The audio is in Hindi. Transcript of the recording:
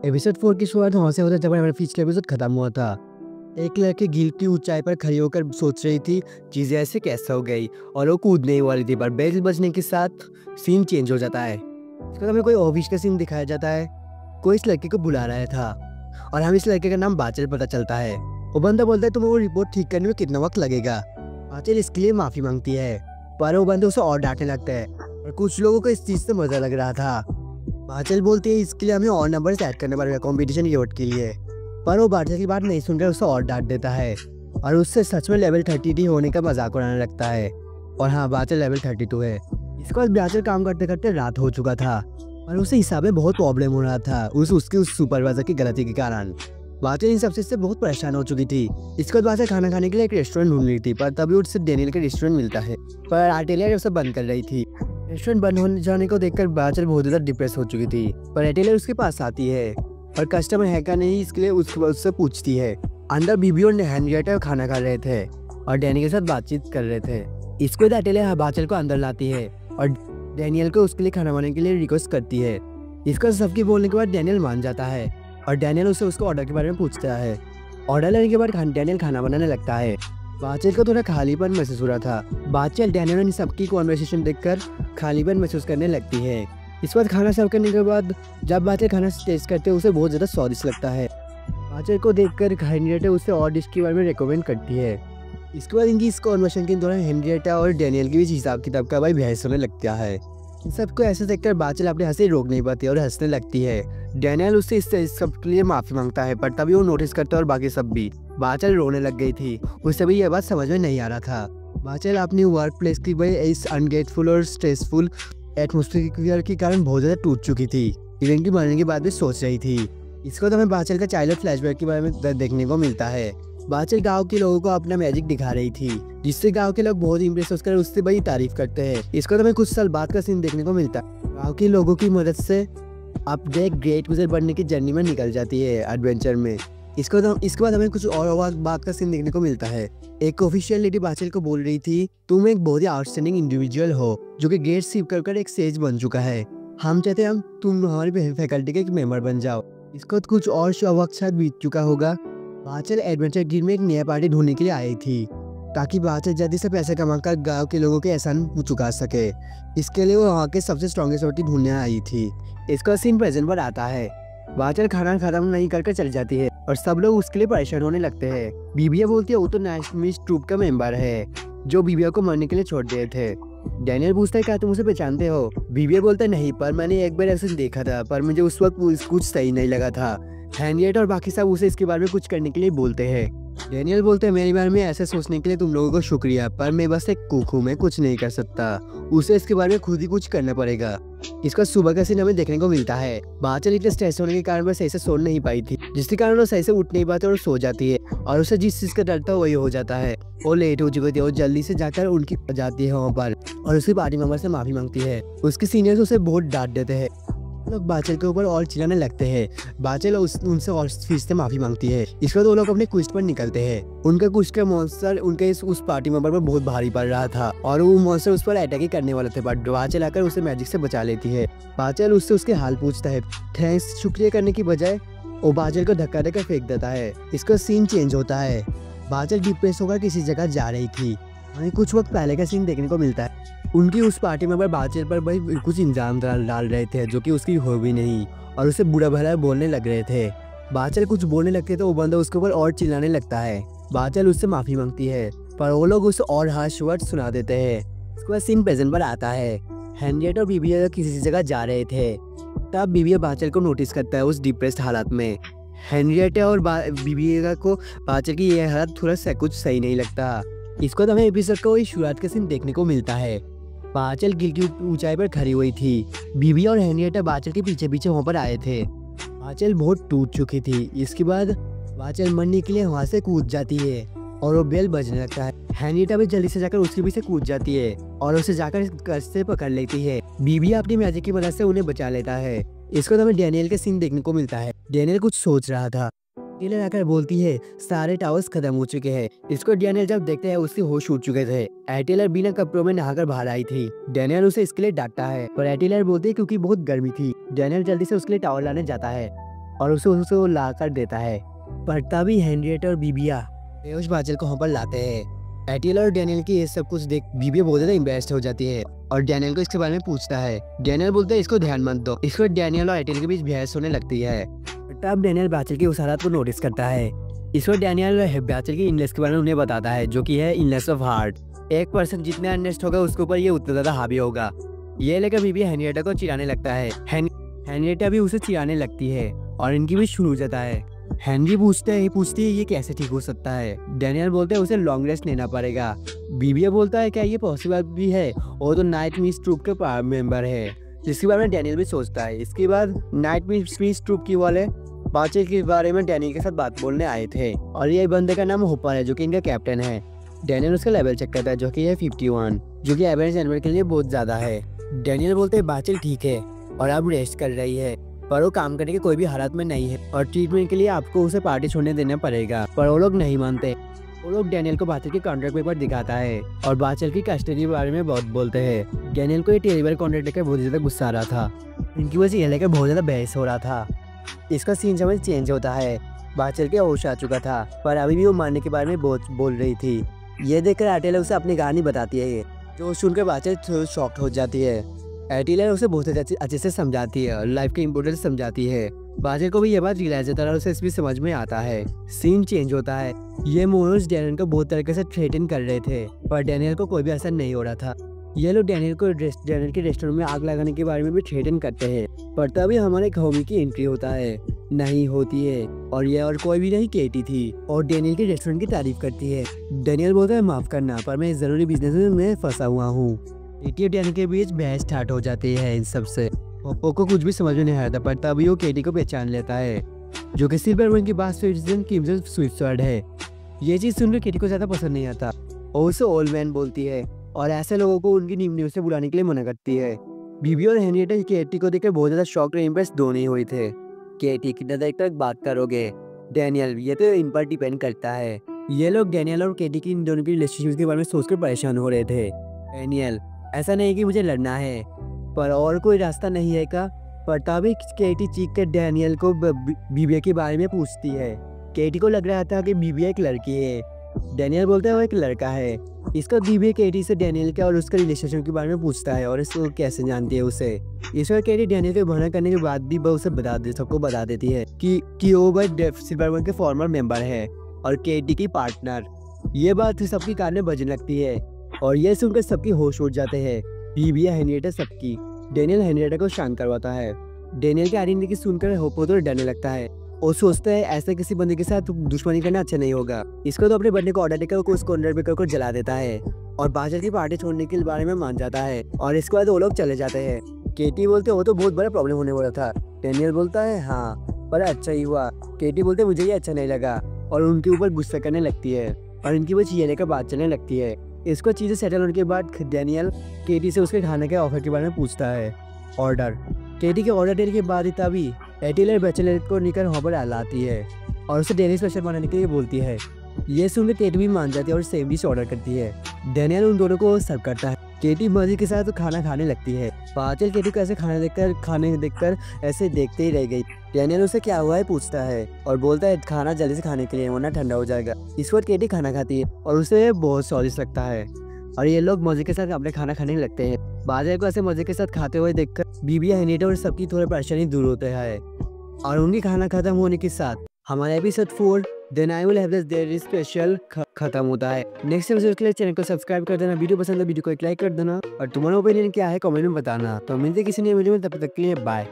एपिसोड 4 की शुरुआत वहाँ से होता है जब हमारा पिछला एपिसोड खत्म हुआ था। एक लड़की झील की ऊंचाई पर खड़ी होकर सोच रही थी चीजें ऐसे कैसे हो गई, और वो कूदने ही वाली थी, पर बेल बजने के साथ सीन चेंज हो जाता है। इसके बाद हमें कोई ऑफिस का सीन दिखाया जाता है। कोई इस लड़की को बुला रहा था और हमें इस लड़के का नाम बाचल पता चलता है। वो बंदा बोलता है तुम्हें वो रिपोर्ट ठीक करने में कितना वक्त लगेगा। बाचल इसके लिए माफी मांगती है, पर वो बंदा उसे और डांटने लगता है और कुछ लोगों को इस चीज से मजा लग रहा था। बाचल बोलती है इसके लिए हमें और नंबर ऐड करने पड़ेगा कंपटीशन रिवॉर्ड के लिए, पर वो बाचल की बात नहीं सुनकर उसे और डांट देता है और उससे सच में लेवल 30 होने का मजाक उड़ाने लगता है। और हाँ, बाचल लेवल 32 है। इसके बाद बाचल काम करते करते रात हो चुका था और उसे हिसाब में बहुत प्रॉब्लम हो रहा था उसकी उस सुपरवाइजर की गलती के कारण। बाचल इन सबसे से बहुत परेशान हो चुकी थी। इसके बाद बाचल खाना खाने के लिए एक रेस्टोरेंट ढूंढ रही थी, पर तभी उससे डेनियल का रेस्टोरेंट मिलता है, पर आर्टेलिया उसे बंद कर रही थी। रेस्टोरेंट बंद होने जाने को देखकर बाचल बहुत ज्यादा डिप्रेस हो चुकी थी, पर एटेलर उसके पास आती है और कस्टमर है क्या नहीं इसके लिए उससे पूछती है। अंदर बीबी और हेनरिएटा खाना खा रहे थे और डैनी के साथ बातचीत कर रहे थे। इसके बाद एटेलर बाचल को अंदर लाती है और डैनियल को उसके लिए खाना बनाने के लिए रिक्वेस्ट करती है। इसका सबके बोलने के बाद डैनियल मान जाता है और डैनियल उससे उसको ऑर्डर के बारे में पूछता है। ऑर्डर लेने के बाद डैनियल खाना बनाने लगता है। बाचल को थोड़ा खालीपन महसूस हो रहा था। बाचल डैनियल और सबकी कॉन्वर्सेशन देखकर खालीपन महसूस करने लगती है। इस बार खाना सर्व करने के बाद जब बाचल खाना टेस्ट करते हैं उसे बहुत ज़्यादा स्वादिष्ट लगता है। बाचल को देखकर हेनरिएटा उसे और डिश के बारे में रिकमेंड करती है। इसके बाद इनकी इस कॉन्वर्सेशन के दौरान हेनरिएटा और डैनियल के बीच हिसाब किताब का भाई बहस होने लगता है। इन सबको ऐसे देखकर बाचल अपने हंसी रोक नहीं पाती और हंसने लगती है। डैनियल उससे इस सब के लिए माफी मांगता है, पर तभी वो नोटिस करता है और बाकी सब भी। बाचल रोने लग गई थी, उसे भी यह बात समझ में नहीं आ रहा था। बाचल अपनी वर्क प्लेस की वजह इस अनग्रेटफुल और स्ट्रेसफुल एटमोस्फेयर के कारण बहुत ज़्यादा टूट चुकी थी। इवेंट की मरने के बाद भी सोच रही थी। इसको तो हमें बाचल का चाइल्डहुड फ्लैशबैक के बारे में देखने को मिलता है। बाचल गांव के लोगों को अपना मैजिक दिखा रही थी, जिससे गांव के लोग बहुत इंप्रेस होकर उससे बड़ी तारीफ करते हैं। इसको तो हमें कुछ साल बाद का सीन देखने को मिलता है। गांव के लोगों की मदद से अब ग्रेट विज़र्ड बनने की जर्नी में निकल जाती है एडवेंचर में। इसके बाद हमें कुछ और बात का सीन देखने को मिलता है। एक ऑफिशियल लेडी बाचल को बोल रही थी तुम एक बहुत ही आउटस्टैंडिंग इंडिविजुअल हो जो कि गेट सीव कर एक सेज बन चुका है। हम चाहते हैं तुम हमारी फैकल्टी के एक मेंबर बन जाओ। इसको कुछ और वक्त शायद बीत चुका होगा। बाचल एडवेंचर गिल्ड में एक नया पार्टी ढूंढने के लिए आई थी ताकि बाचल जल्दी से पैसे कमाकर गांव के लोगों के एहसान चुका सके। इसके लिए वो वहाँ के सबसे स्ट्रॉन्गेस्ट पार्टी ढूंढने आई थी। इसका सीन प्रेजेंट पर आता है। बाचल खाना खत्म नहीं करके चली जाती है और सब लोग उसके लिए परेशान होने लगते हैं। बीबिया बोलती है वो तो नेशनलिस्ट ट्रूप का मेंबर है जो बीबिया को मरने के लिए छोड़ दिए थे। डैनियल पूछता है क्या तुम उसे पहचानते हो। बीबिया बोलता है नहीं, पर मैंने एक बार ऐसे देखा था, पर मुझे उस वक्त कुछ सही नहीं लगा था। हेनरिएटा और बाकी सब उसे इसके बारे में कुछ करने के लिए बोलते हैं। डैनियल बोलते हैं मेरे बारे में ऐसे सोचने के लिए तुम लोगों को शुक्रिया, पर मैं बस एक कुक हूँ, मैं कुछ नहीं कर सकता। उसे इसके बारे में खुद ही कुछ करना पड़ेगा। इसका सुबह का सीन हमें देखने को मिलता है। बाचल इतने स्ट्रेस होने के कारण वह सही से सो नहीं पाई थी, जिसके कारण वो सही से उठ नहीं पाती और सो जाती है और उसे जिस चीज का डर था वही हो जाता है। वो लेट हो चुकी थी और जल्दी से जाकर उनकी जाती है वहाँ पर और उसकी पार्टी मेंबर से माफी मांगती है। उसके सीनियर्स उसे बहुत डांट देते हैं। लोग बाचल के ऊपर और चिल्लाने लगते हैं। बाचल उनसे और फिर से माफी मांगती है। इसके बाद वो लोग अपने क्विस्ट पर निकलते हैं। उनका क्विस्ट का मॉन्स्टर उनके उस पार्टी मेंबर पर बहुत भारी पड़ रहा था और वो मॉन्स्टर उस पर अटैक ही करने वाले थे, बट बाचल आकर उसे मैजिक से बचा लेती है। बाचल उससे उसके हाल पूछता है। थैंक्स शुक्रिया करने की बजाय वो बाचल को धक्का देकर फेंक देता है। इसका सीन चेंज होता है। बाचल डिप्रेस होकर किसी जगह जा रही थी। हमें कुछ वक्त पहले का सीन देखने को मिलता है। उनकी उस पार्टी में बाचल पर भाई कुछ इंजाम डाल रहे थे जो कि उसकी हो भी नहीं और उसे बुरा भला बोलने लग रहे थे। बाचल कुछ बोलने लगते तो वो बंदा उसके ऊपर और चिल्लाने लगता है। बाचल उससे माफी मांगती है, पर वो लोग उसे और हार्श वर्ड सुना देते हैं। उसके बाद सीन प्रेजेंट पर आता है। हेनरिएटा और बीबिया किसी जगह जा रहे थे, तब बीबिया बाचल को नोटिस करता है उस डिप्रेस्ड हालत में। हेनरिएटा और बीबिया को बाचल की यह हालत थोड़ा सा कुछ सही नहीं लगता। इसको हमें एपिसोड का वही शुरुआत का सीन देखने को मिलता है। बाचल गिल की ऊंचाई पर खड़ी हुई थी। बीबी और हेनरिएटा बाचल के पीछे पीछे वहाँ पर आए थे। बाचल बहुत टूट चुकी थी। इसके बाद बाचल मरने के लिए वहाँ से कूद जाती है और वो बेल बजने लगता है। हेनरिएटा भी जल्दी से जाकर उसके पीछे कूद जाती है और उसे जाकर कस से पकड़ लेती है। बीबी अपनी मैजिक की मदद से उन्हें बचा लेता है। इसको हमें डैनियल के सीन देखने को मिलता है। डैनियल कुछ सोच रहा था। टेलर आकर बोलती है सारे टावर्स खत्म हो चुके हैं। इसको डैनियल जब देखते हैं उसके होश उड़ चुके थे। एटेलर बिना कपड़ों में नहाकर बाहर आई थी। डैनियल उसे इसके लिए डांटता है, पर एटेलर बोलती है क्योंकि बहुत गर्मी थी। डैनियल जल्दी से उसके लिए टावर लाने जाता है और उसे उसे वो ला कर देता है। पर तभी हेनरिएटा और बीबिया बेहोश बाचल को वहाँ पर लाते हैं। एटियल और डैनियल की ये सब कुछ देख बीबिया बहुत ज़्यादा इम्प्रेस्ड हो जाती है और डैनियल को इसके बारे में पूछता है। डैनियल बोलता है इसको ध्यान मत दो। इसको डैनियल और एटियल के बीच बहस होने लगती है। तब डैनियल बाचल की उस हालत को नोटिस करता है। इसको डैनियल बाचल की इलनेस के बारे में उन्हें बताता है, जो कि है इलनेस ऑफ हार्ट। एक पर्सन जितना अर्नेस्ट होगा उसके ऊपर ये उतना ज़्यादा हावी होगा। ये लेकर बीबिया हेनरिएटा को चिढ़ाने लगता है। हेनरिएटा भी उसे चिढ़ाने लगती है और इनकी भी शुरू हो जाता है। हेनरी पूछती है ये कैसे ठीक हो सकता है। डैनियल बोलते हैं उसे लॉन्ग रेस्ट लेना पड़ेगा। बीबिया बोलता है क्या ये पॉसिबल भी है, वो तो नाइट मिस ट्रूप के मेंबर है, जिसके बारे में डैनियल भी सोचता है। इसके बाद नाइट मिस ट्रूप की वाले बातचीत के बारे में डैनियल के साथ बात बोलने आए थे और ये बंदे का नाम होपर है, जो कि इनका कैप्टन है। डैनियल उसका लेवल चेक करता है, जो कि है 51, जो कि एवरेज एनिमल के लिए बहुत ज़्यादा है। डैनियल बोलते हैं बाचल ठीक है और अब रेस्ट कर रही है, पर वो काम करने के कोई भी हालात में नहीं है और ट्रीटमेंट के लिए आपको उसे पार्टी छोड़ने देना पड़ेगा। पर वो लोग नहीं मानते। वो लोग डैनियल को बाचल के कॉन्ट्रैक्ट पेपर दिखाता है और बाचल की कस्टडी के बारे में बहुत बोलते हैं। डैनियल को ये टेरिबल कॉन्ट्रैक्ट लेकर बहुत ज़्यादा गुस्सा आ रहा था। इनकी वजह से ये लेकर बहुत ज़्यादा बहस हो रहा था। इसका सीन समझ चेंज होता है। बाचल के होश आ चुका था, पर अभी भी वो मारने के बारे में बहुत बोल रही थी। ये देखकर एटियल उसे अपनी कहानी बताती है, जो सुनकर बाचल शॉक्ड हो जाती है। एटियल उसे बहुत अच्छे से समझाती है और लाइफ के इम्पोर्टेंस समझाती है। बाचल को भी ये बात रियलाइज होता है और उसे इसमें समझ में आता है। सीन चेंज होता है। ये मोर्स डैनियल को बहुत तरीके से थ्रेटन कर रहे थे, पर डैनियल को कोई भी असर नहीं हो रहा था। ये लोग डैनियल के रेस्टोरेंट में आग लगाने के बारे में भी थ्रेटन करते हैं, पर तभी हमारे होमी की एंट्री होती है और ये और कोई भी नहीं केटी थी और डैनियल के रेस्टोरेंट की तारीफ करती है। डैनियल बोलता है माफ करना, पर मैं जरूरी बिजनेस में फंसा हुआ हूँ। केटी और डैनियल के बीच बहस स्टार्ट हो जाती है इन सब से। पोपो को कुछ भी समझ में नहीं आता, पर तभी वो केटी को पहचान लेता है, जो कि सिल्वर विंग की बात क्रिम्सन स्विट्जरलैंड है। ये चीज़ सुनकर केटी को ज़्यादा पसंद नहीं आता और उसे ओल्ड मैन बोलती है और ऐसे लोगों को उनकी न्यूज़ से बुलाने के लिए मना करती है। बीबी और हेनरिएटा केटी को देखकर बहुत ज़्यादा शॉक्ड और इम्प्रेस दोनों ही हुए थे। केटी कितना देर तक बात करोगे डैनियल, ये तो इन पर डिपेंड करता है। ये लोग डैनियल और केटी की इन दोनों की रिलेशनशिप के बारे में सोचकर परेशान हो रहे थे। डैनियल, ऐसा नहीं कि मुझे लड़ना है, पर और कोई रास्ता नहीं है का? पर तभी केटी चीख कर डैनियल को बीबिया के बारे में पूछती है। केटी को लग रहा था कि बीबिया एक लड़की है। डैनियल बोलता है वो एक लड़का है। इसका बीबिया केटी से डैनियल का और उसका रिलेशनशिप के बारे में पूछता है और इसको कैसे जानती है उसे। इसका केटी डैनियल को मना करने के बाद भी वो उसे सबको बता देती है कि वो भाई सिल्वर विंग के फॉर्मर मेंबर है और केटी की पार्टनर। ये बात सबकी कान में बजने लगती है और ये सुनकर सबकी होश उड़ जाते हैं। बीबिया, हेनरिएटा, सबकी। डैनियल हेनरिएटा को शांत करवाता है। डैनियल की आइडेंटिटी सुनकर होपो तो डरने लगता है और सोचता है ऐसे किसी बंदे के साथ दुश्मनी करना अच्छा नहीं होगा। इसको तो अपने बंदे को ऑर्डर देकर उसको अंडर बेकर को जला देता है और बाचल की पार्टी छोड़ने के बारे में मान जाता है और इसके बाद वो लोग चले जाते हैं। केटी बोलते वो तो बहुत बड़ा प्रॉब्लम होने वाला था। डैनियल बोलता है हाँ, पर अच्छा ही हुआ। केटी बोलते मुझे ये अच्छा नहीं लगा और उनके ऊपर गुस्सा करने लगती है और इनकी वो चीजें लेकर बात चलने लगती है। इसको चीज़ें सेटल होने के बाद डैनियल केटी से उसके खाने के ऑफर के बारे में पूछता है। ऑर्डर केटी के ऑर्डर देने के बाद ही तभी एटियल बैचलर को निकल वहाँ पर लाती है और उसे डेली स्पेशल बनाने के लिए बोलती है। ये सुनकर केटी भी मान जाती है और सेम डिश ऑर्डर करती है। डैनियल उन दोनों को सर्व करता है। केटी मजे के साथ खाना खाने लगती है। बाचल केटी को ऐसे खाने देखकर ऐसे देखते ही रह गई। डैनियल उसे क्या हुआ है पूछता है और बोलता है खाना जल्दी से खाने के लिए, वरना ठंडा हो जाएगा। इस वक्त केटी खाना खाती है और उसे बहुत स्वादिष्ट लगता है और ये लोग मजे के साथ अपने खाना खाने लगते हैं। बाचल को ऐसे मजे के साथ खाते हुए देखकर बीबिया, हेनरिएटा और सबकी थोड़ी परेशानी दूर होते हैं और उनकी खाना खत्म होने के साथ हमारा episode 4 then I will have this daily special खत्म होता है। नेक्स्ट एपिसोड के लिए चैनल को सब्सक्राइब कर देना। वीडियो पसंद है वीडियो को एक लाइक कर देना और तुम्हारा ओपिनियन क्या है कमेंट में बताना। तो मिलते किसी नए वीडियो में, तब तक के लिए बाय।